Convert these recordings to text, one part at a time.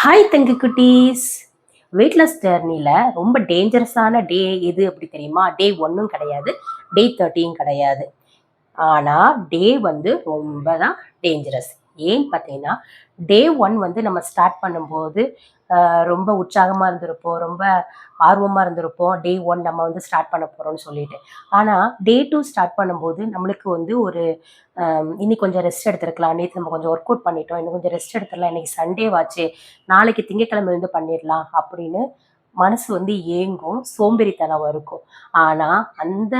Hi தங்க குட்டீஸ். Weightless ஜேர்னியில் ரொம்ப டேஞ்சரஸான டே எது அப்படி தெரியுமா? டே 1ம் கிடையாது, டே 30யும் கிடையாது. ஆனால் டே வந்து ரொம்ப தான் டேஞ்சரஸ். ஏன்னு பார்த்தீங்கன்னா, டே 1 வந்து நம்ம ஸ்டார்ட் பண்ணும்போது ரொம்ப உற்சாகமாக இருந்திருப்போம், ரொம்ப ஆர்வமாக இருந்திருப்போம். டே 1 நம்ம வந்து ஸ்டார்ட் பண்ண போகிறோம்னு சொல்லிட்டு. ஆனால் டே 2 ஸ்டார்ட் பண்ணும்போது நம்மளுக்கு வந்து ஒரு இன்னைக்கு கொஞ்சம் ரெஸ்ட் எடுத்துருக்கலாம், நேற்று நம்ம கொஞ்சம் ஒர்க் அவுட் பண்ணிட்டோம், இன்னும் கொஞ்சம் ரெஸ்ட் எடுத்துடலாம், இன்னைக்கு சண்டே வாச்சு, நாளைக்கு திங்கக்கிழமை இருந்து பண்ணிடலாம் அப்படின்னு மனசு வந்து ஏங்கும், சோம்பேறித்தனம் இருக்கும். ஆனால் அந்த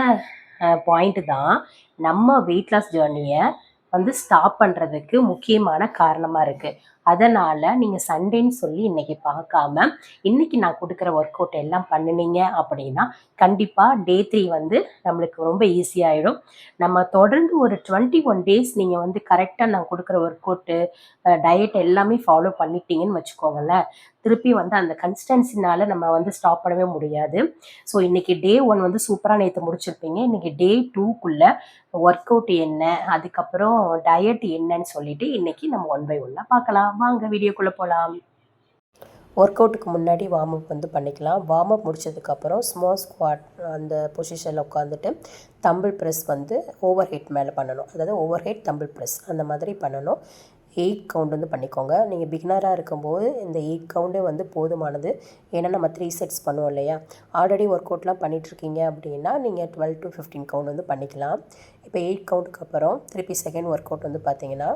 பாயிண்ட் தான் நம்ம வெயிட் லாஸ் ஜேர்னியை வந்து ஸ்டாப் பண்ணுறதுக்கு முக்கியமான காரணமாக இருக்குது. அதனால் நீங்கள் சண்டேன்னு சொல்லி இன்றைக்கி பார்க்காம இன்றைக்கி நான் கொடுக்குற ஒர்க் அவுட் எல்லாம் பண்ணினீங்க அப்படின்னா கண்டிப்பாக டே 3 வந்து நம்மளுக்கு ரொம்ப ஈஸியாகிடும். நம்ம தொடர்ந்து ஒரு 21 டேஸ் நீங்கள் வந்து கரெக்டாக நான் கொடுக்குற ஒர்க் அவுட்டு, டயட் எல்லாமே ஃபாலோ பண்ணிட்டீங்கன்னு வச்சுக்கோங்களேன், திருப்பி வந்து அந்த கன்சிஸ்டன்சினால் நம்ம வந்து ஸ்டாப் பண்ணவே முடியாது. ஸோ இன்றைக்கி டே 1 வந்து சூப்பராக நேற்று முடிச்சிருப்பீங்க. இன்றைக்கி டே 2க்குள்ளே ஒர்க் அவுட் என்ன, அதுக்கப்புறம் டயட் என்னன்னு சொல்லிட்டு இன்றைக்கி நம்ம 1 by 1 பார்க்கலாம். வாங்க வீடியோக்குள்ளே போகலாம். ஒர்க் அவுட்டுக்கு முன்னாடி வார்ம் அப் வந்து பண்ணிக்கலாம். வார்ம் அப் முடிச்சதுக்கப்புறம் ஸ்மால் ஸ்குவாட் அந்த பொசிஷனில் உட்காந்துட்டு தம்பிள் ப்ரெஸ் வந்து ஓவர் ஹெட் மேலே பண்ணணும். அதாவது ஓவர் ஹெட் தம்பிள் ப்ரெஸ் அந்த மாதிரி பண்ணணும். 8 கவுண்ட் வந்து பண்ணிக்கோங்க. நீங்கள் பிகினராக இருக்கும்போது இந்த 8 கவுண்டே வந்து போதுமானது. ஏன்னா நம்ம 3 செட்ஸ் பண்ணுவோம் இல்லையா? ஆல்ரெடி ஒர்க் அவுட்லாம் பண்ணிகிட்ருக்கீங்க அப்படின்னா நீங்கள் 12 to 15 கவுண்ட் வந்து பண்ணிக்கலாம். இப்போ 8 கவுண்ட்டுக்கு அப்புறம் திருப்பி செகண்ட் ஒர்க் அவுட் வந்து பார்த்தீங்கன்னா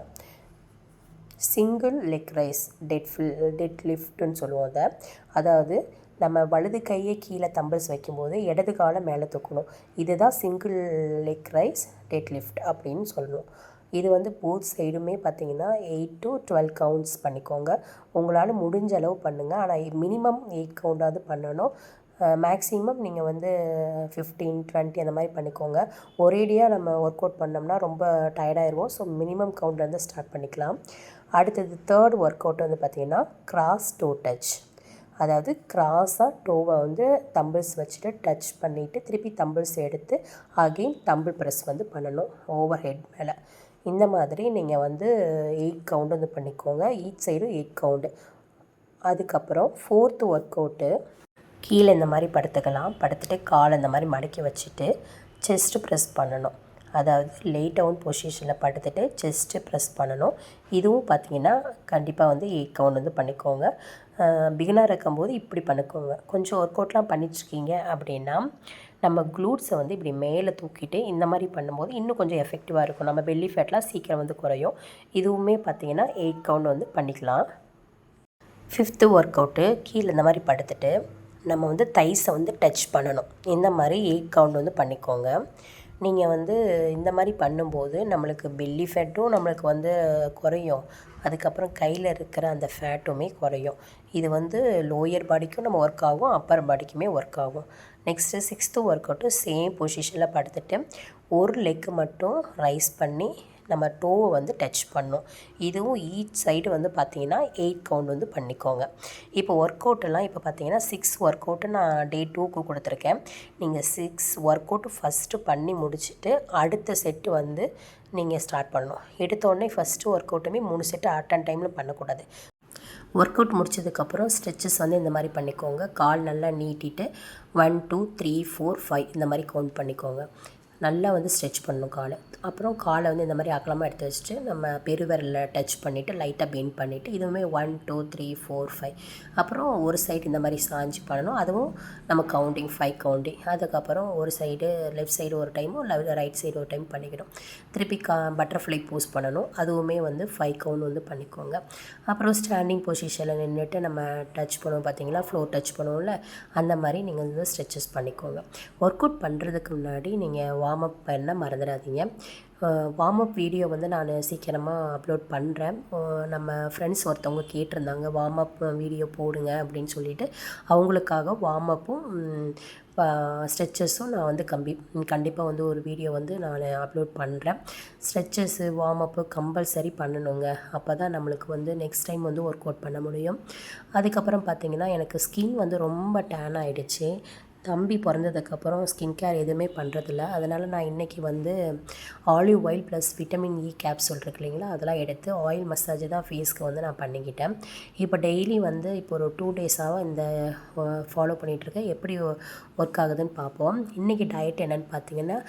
சிங்கிள் லெக் ரைஸ் டெட் லிஃப்ட்டுன்னு சொல்லுவோம் அதை. அதாவது நம்ம வலது கையை கீழே தம்பிள்ஸ் வைக்கும்போது இடது காலை மேலே தூக்கணும். இதுதான் single leg raise deadlift அப்படின்னு சொல்லணும். இது வந்து போத் சைடுமே பார்த்திங்கன்னா 8 to 12 கவுண்ட்ஸ் பண்ணிக்கோங்க. உங்களால் முடிஞ்ச அளவு பண்ணுங்கள். ஆனால் மினிமம் 8 கவுண்டாவது பண்ணணும். மேக்ஸிமம் நீங்கள் வந்து 15, 20 அந்த மாதிரி பண்ணிக்கோங்க. ஒரேடியாக நம்ம ஒர்க் அவுட் பண்ணோம்னா ரொம்ப டயர்டாயிருவோம். ஸோ மினிமம் கவுண்ட்லேருந்து ஸ்டார்ட் பண்ணிக்கலாம். அடுத்தது தேர்ட் ஒர்க் அவுட் வந்து பார்த்திங்கன்னா கிராஸ் டோ டச். அதாவது கிராஸாக டோவை வந்து தம்பிள்ஸ் வச்சுட்டு டச் பண்ணிவிட்டு திருப்பி தம்பிள்ஸ் எடுத்து அகெயின் தம்பிள் ப்ரெஸ் வந்து பண்ணணும் ஓவர் ஹெட் மேலே. இந்த மாதிரி நீங்கள் வந்து 8 கவுண்ட் வந்து பண்ணிக்கோங்க. Each side 8 count. அதுக்கப்புறம் ஃபோர்த்து ஒர்க் அவுட்டு கீழே இந்த மாதிரி படுத்துக்கலாம். படுத்துட்டு காலை இந்த மாதிரி மடக்கி வச்சுட்டு செஸ்ட்டு ப்ரெஸ் பண்ணணும். அதாவது லே டவுன் பொசிஷனில் படுத்துட்டு செஸ்ட்டு ப்ரெஸ் பண்ணணும். இதுவும் பார்த்திங்கன்னா கண்டிப்பாக வந்து 8 கவுண்ட் வந்து பண்ணிக்கோங்க. பிகினராக இருக்கும்போது இப்படி பண்ணிக்கோங்க. கொஞ்சம் ஒர்க் அவுட்லாம் பண்ணிட்டுருக்கீங்க அப்படின்னா நம்ம க்ளூட்ஸை வந்து இப்படி மேலே தூக்கிட்டு இந்த மாதிரி பண்ணும்போது இன்னும் கொஞ்சம் எஃபெக்டிவாக இருக்கும். நம்ம பெல்லி ஃபேட்லாம் சீக்கிரம் வந்து குறையும். இதுவுமே பார்த்திங்கன்னா 8 கவுண்ட் வந்து பண்ணிக்கலாம். ஃபிஃப்த்து ஒர்க் அவுட்டு கீழே இந்த மாதிரி படுத்துட்டு நம்ம வந்து தைஸை வந்து டச் பண்ணணும். இந்த மாதிரி 8 கவுண்ட் வந்து பண்ணிக்கோங்க. நீங்கள் வந்து இந்த மாதிரி பண்ணும்போது நம்மளுக்கு பெல்லி ஃபேட்டும் நம்மளுக்கு வந்து குறையும். அதுக்கப்புறம் கையில் இருக்கிற அந்த ஃபேட்டுமே குறையும். இது வந்து லோயர் பாடிக்கும் நம்ம ஒர்க் ஆகும், அப்பர் பாடிக்குமே ஒர்க் ஆகும். நெக்ஸ்ட்டு 6த்து ஒர்க் அவுட்டு சேம் பொசிஷனில் படுத்துட்டு ஒரு லெக்கு மட்டும் ரைஸ் பண்ணி நம்ம டோவை வந்து டச் பண்ணோம். இதுவும் ஈச் சைடு வந்து பார்த்திங்கன்னா 8 கவுண்ட் வந்து பண்ணிக்கோங்க. இப்போ ஒர்க் அவுட்டெல்லாம் இப்போ பார்த்திங்கன்னா 6 ஒர்க் அவுட்டு நான் டே 2க்கு கொடுத்துருக்கேன். நீங்கள் 6 ஒர்க் அவுட்டு ஃபஸ்ட்டு பண்ணி முடிச்சுட்டு அடுத்த செட்டு வந்து நீங்கள் ஸ்டார்ட் பண்ணணும். எடுத்தோடனே ஃபஸ்ட்டு ஒர்க் அவுட்டுமே 3 செட்டு அட் டைமில் பண்ணக்கூடாது. ஒர்க் அவுட் முடிச்சதுக்கப்புறம் ஸ்ட்ரெச்சஸ் வந்து இந்த மாதிரி பண்ணிக்கோங்க. கால் நல்லா நீட்டிட்டு 1 2 3 4 5 இந்த மாதிரி கவுண்ட் பண்ணிக்கோங்க. நல்லா வந்து ஸ்ட்ரெச் பண்ணணும் காலை. அப்புறம் காலை வந்து இந்த மாதிரி அகலமாக எடுத்து வச்சுட்டு நம்ம பெருவிரலில் டச் பண்ணிவிட்டு லைட்டாக பெண்ட் பண்ணிவிட்டு இதுவுமே 1 2 3 4 5 அப்புறம் ஒரு சைடு இந்த மாதிரி சாஞ்சு பண்ணணும். அதுவும் நம்ம கவுண்டிங் 5 கவுண்டிங். அதுக்கப்புறம் ஒரு சைடு லெஃப்ட் சைடு ஒரு டைமும் ரைட் சைடு ஒரு டைம் பண்ணிக்கணும். திருப்பி பட்டர்ஃப்ளை போஸ் பண்ணணும். அதுவுமே வந்து 5 கவுண்ட் வந்து பண்ணிக்கோங்க. அப்புறம் ஸ்டாண்டிங் பொசிஷனில் நின்றுட்டு நம்ம டச் பண்ணுவோம் பார்த்தீங்களா, ஃப்ளோர் டச் பண்ணுவோம்ல, அந்த மாதிரி நீங்கள் வந்து ஸ்ட்ரெச்சஸ் பண்ணிக்கோங்க. ஒர்க் அவுட் பண்ணுறதுக்கு முன்னாடி நீங்கள் வார்ம் அப் பண்ண மறந்துடாதீங்க. வார்ம் அப் வீடியோ வந்து நான் சீக்கிரமாக அப்லோட் பண்ணுறேன். நம்ம ஃப்ரெண்ட்ஸ் ஒருத்தவங்க கேட்டிருந்தாங்க வார்ம் அப் வீடியோ போடுங்க அப்படின்னு சொல்லிட்டு, அவங்களுக்காக வார்ம் அப்பும் ஸ்ட்ரெச்சஸும் நான் வந்து கண்டிப்பாக வந்து ஒரு வீடியோ வந்து நான் அப்லோட் பண்ணுறேன். ஸ்ட்ரெச்சஸ்ஸு வார்ம் அப்பு கம்பல்சரி பண்ணணுங்க. அப்போ தான் நம்மளுக்கு வந்து நெக்ஸ்ட் டைம் வந்து ஒர்க் அவுட் பண்ண முடியும். அதுக்கப்புறம் பார்த்திங்கன்னா எனக்கு ஸ்கின் வந்து ரொம்ப டேன் ஆகிடுச்சு. தம்பி பிறந்ததுக்கப்புறம் ஸ்கின் கேர் எதுவுமே பண்ணுறதில்ல. அதனால் நான் இன்றைக்கி வந்து olive oil plus vitamin E capsule இருக்கு இல்லைங்களா, அதெல்லாம் எடுத்து ஆயில் மசாஜ் தான் ஃபேஸ்க்கு வந்து நான் பண்ணிக்கிட்டேன். இப்போ டெய்லி வந்து இப்போ ஒரு 2 டேஸாக இந்த ஃபாலோ பண்ணிகிட்ருக்கேன். எப்படி ஒர்க் ஆகுதுன்னு பார்ப்போம். இன்றைக்கி டயட் என்னென்னு பார்த்தீங்கன்னா,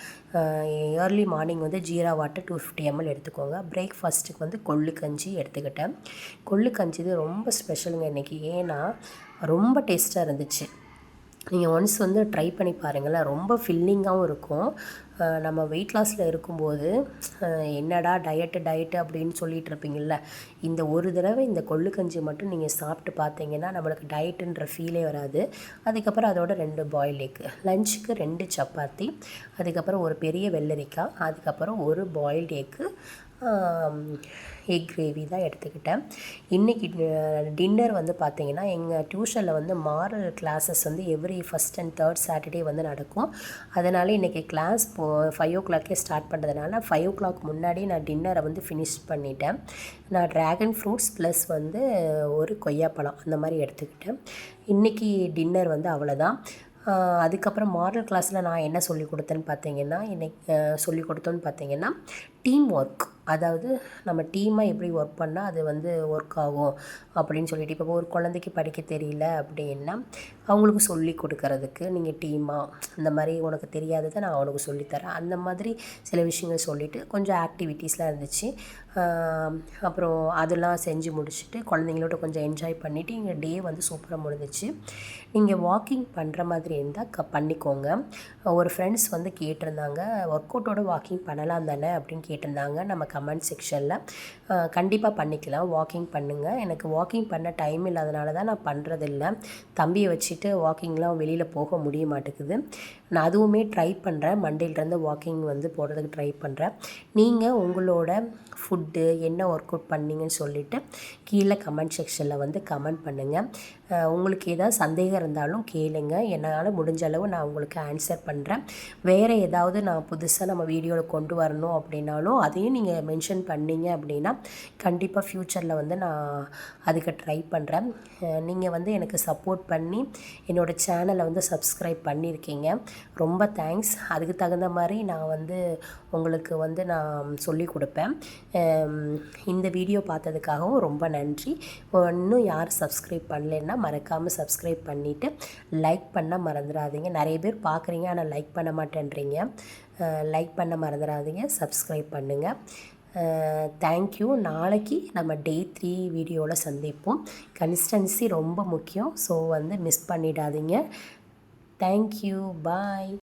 ஏர்லி மார்னிங் வந்து ஜீரா வாட்டர் 250 ml எடுத்துக்கோங்க. பிரேக்ஃபாஸ்ட்டுக்கு வந்து கொள்ளு கஞ்சி எடுத்துக்கிட்டேன். கொள்ளு கஞ்சி இது ரொம்ப ஸ்பெஷலுங்க இன்றைக்கி. ஏன்னா ரொம்ப டேஸ்ட்டாக இருந்துச்சு. நீங்கள் ஒன்ஸ் வந்து ட்ரை பண்ணி பாருங்களேன். ரொம்ப ஃபில்லிங்காகவும் இருக்கும். நம்ம வெயிட் லாஸில் இருக்கும்போது என்னடா டயட்டு அப்படின்னு சொல்லிட்டு இருப்பீங்கள்ல, இந்த ஒரு தடவை இந்த கொள்ளு கஞ்சி மட்டும் நீங்கள் சாப்பிட்டு பார்த்தீங்கன்னா நம்மளுக்கு டயட்டுன்ற ஃபீலே வராது. அதுக்கப்புறம் அதோட 2 பாயில் எக், லஞ்சுக்கு 2 சப்பாத்தி, அதுக்கப்புறம் ஒரு பெரிய வெள்ளரிக்காய், அதுக்கப்புறம் ஒரு பாயில்டு எக்கு, எக் கிரேவி தான் எடுத்துக்கிட்டேன். இன்றைக்கி டின்னர் வந்து பார்த்திங்கன்னா, எங்கள் டியூஷனில் வந்து மாரல் கிளாஸஸ் வந்து every first and third Saturday வந்து நடக்கும். அதனால் இன்றைக்கி கிளாஸ் 5 o'clock ஸ்டார்ட் பண்ணுறதுனால 5 o'clock முன்னாடி நான் டின்னரை வந்து ஃபினிஷ் பண்ணிட்டேன். நான் ட்ராகன் ஃப்ரூட்ஸ் ப்ளஸ் வந்து ஒரு கொய்யாப்பழம் அந்த மாதிரி எடுத்துக்கிட்டேன். இன்றைக்கி டின்னர் வந்து அவ்வளோதான். அதுக்கப்புறம் மாரல் கிளாஸில் நான் என்ன சொல்லிக் கொடுத்தோன்னு பார்த்தீங்கன்னா டீம் ஒர்க். அதாவது நம்ம டீமாக எப்படி ஒர்க் பண்ணால் அது வந்து ஒர்க் ஆகும் அப்படின்னு சொல்லிட்டு, இப்போ ஒரு குழந்தைக்கு படிக்க தெரியல அப்படின்னா அவங்களுக்கு சொல்லி கொடுக்கறதுக்கு நீங்கள் டீமாக இந்த மாதிரி உனக்கு தெரியாததை நான் அவனுக்கு சொல்லித்தரேன், அந்த மாதிரி சில விஷயங்கள் சொல்லிவிட்டு கொஞ்சம் ஆக்டிவிட்டீஸ்லாம் இருந்துச்சு. அப்புறம் அதெல்லாம் செஞ்சு முடிச்சுட்டு குழந்தைங்களோட கொஞ்சம் என்ஜாய் பண்ணிவிட்டு எங்கள் டே வந்து சூப்பராக முடிஞ்சிச்சு. நீங்கள் வாக்கிங் பண்ணுற மாதிரி இருந்தால் பண்ணிக்கோங்க. ஒரு ஃப்ரெண்ட்ஸ் வந்து கேட்டிருந்தாங்க, ஒர்க் அவுட்டோட வாக்கிங் பண்ணலாம் தானே அப்படின்னு கேட்டிருந்தாங்க நம்ம கமெண்ட் செக்ஷனில். கண்டிப்பாக பண்ணிக்கலாம், வாக்கிங் பண்ணுங்கள். எனக்கு வாக்கிங் பண்ண டைம் இல்லாதனால தான் நான் பண்ணுறதில்ல. தம்பியை வச்சுட்டு வாக்கிங்லாம் வெளியில் போக முடிய மாட்டேங்குது. நான் அதுவுமே ட்ரை பண்ணுறேன். மண்டேலேருந்து வாக்கிங் வந்து போகிறதுக்கு ட்ரை பண்ணுறேன். நீங்கள் உங்களோட ஃபுட்டு என்ன ஒர்க் அவுட் பண்ணிங்கன்னு சொல்லிவிட்டு கீழே கமெண்ட் செக்ஷனில் வந்து கமெண்ட் பண்ணுங்கள். உங்களுக்கு ஏதாவது சந்தேகம் இருந்தாலும் கேளுங்க, என்னால் முடிஞ்ச அளவு நான் உங்களுக்கு ஆன்சர் பண்ணுறேன். வேறு ஏதாவது நான் புதுசாக நம்ம வீடியோவில் கொண்டு வரணும் அப்படின்னாலும் அதையும் நீங்கள் மென்ஷன் பண்ணிங்க அப்படின்னா கண்டிப்பாக ஃப்யூச்சரில் வந்து நான் அதுக்கு ட்ரை பண்ணுறேன். நீங்கள் வந்து எனக்கு சப்போர்ட் பண்ணி என்னோடய சேனலை வந்து சப்ஸ்கிரைப் பண்ணியிருக்கீங்க, ரொம்ப தேங்க்ஸ். அதுக்கு தகுந்த மாதிரி நான் வந்து உங்களுக்கு வந்து நான் சொல்லி கொடுப்பேன். இந்த வீடியோ பார்த்ததுக்காகவும் ரொம்ப நன்றி. இன்னும் யார் சப்ஸ்கிரைப் பண்ணலைன்னா மறக்காமல் சப்ஸ்கிரைப் பண்ணிவிட்டு லைக் பண்ண மறந்துடாதீங்க. நிறைய பேர் பார்க்குறீங்க ஆனால் லைக் பண்ண மாட்டேன்றீங்க. லைக் பண்ண மறந்துடாதீங்க, சப்ஸ்கிரைப் பண்ணுங்கள். தேங்க்யூ. நாளைக்கு நம்ம டே 3 வீடியோவில் சந்திப்போம். கன்சிஸ்டன்சி ரொம்ப முக்கியம், ஸோ வந்து மிஸ் பண்ணிடாதீங்க. தேங்க்யூ, பாய்.